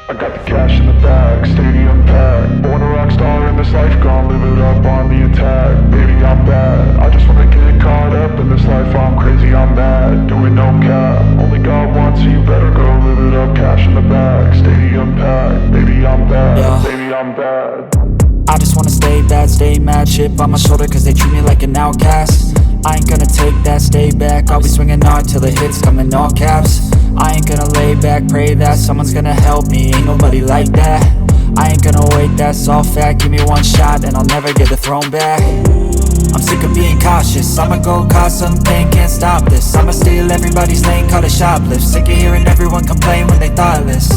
I got the cash in the bag, stadium packed. Born a rock star in this life, gon' live it up on the attack. Baby, I'm bad, I just wanna get caught up in this life. I'm crazy, I'm mad, doing no cap. Only God wants you, better go live it up. Cash in the bag, stadium packed. Baby, I'm bad, baby, I'm bad. I just wanna stay bad, stay mad. Chip on my shoulder cause they treat me like an outcast. I ain't gonna take that, stay back. I'll be swinging hard till the hits come in all caps. I ain't gonna lay back, pray that someone's gonna help me. Ain't nobody like that. I ain't gonna wait, that's all fact. Give me one shot and I'll never get the throne back. I'm sick of being cautious, I'ma go cause something, can't stop this. I'ma steal everybody's lane, call it shoplift. Sick of hearing everyone complain when they thoughtless.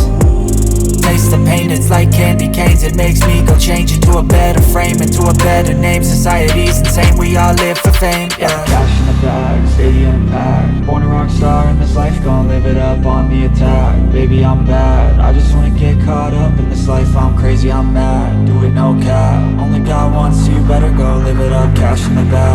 Taste the pain, it's like candy canes. It makes me go change into a better frame, into a better name. Society's insane, we all live for fame, yeah. Cash in the bag, stadium packed. Born a rock star in this life, gon' live it up on the attack. Baby, I'm bad, I just wanna get caught up in this life. I'm crazy, I'm mad, do it no cap. Only God wants you, better go live it up. Cash in the bag.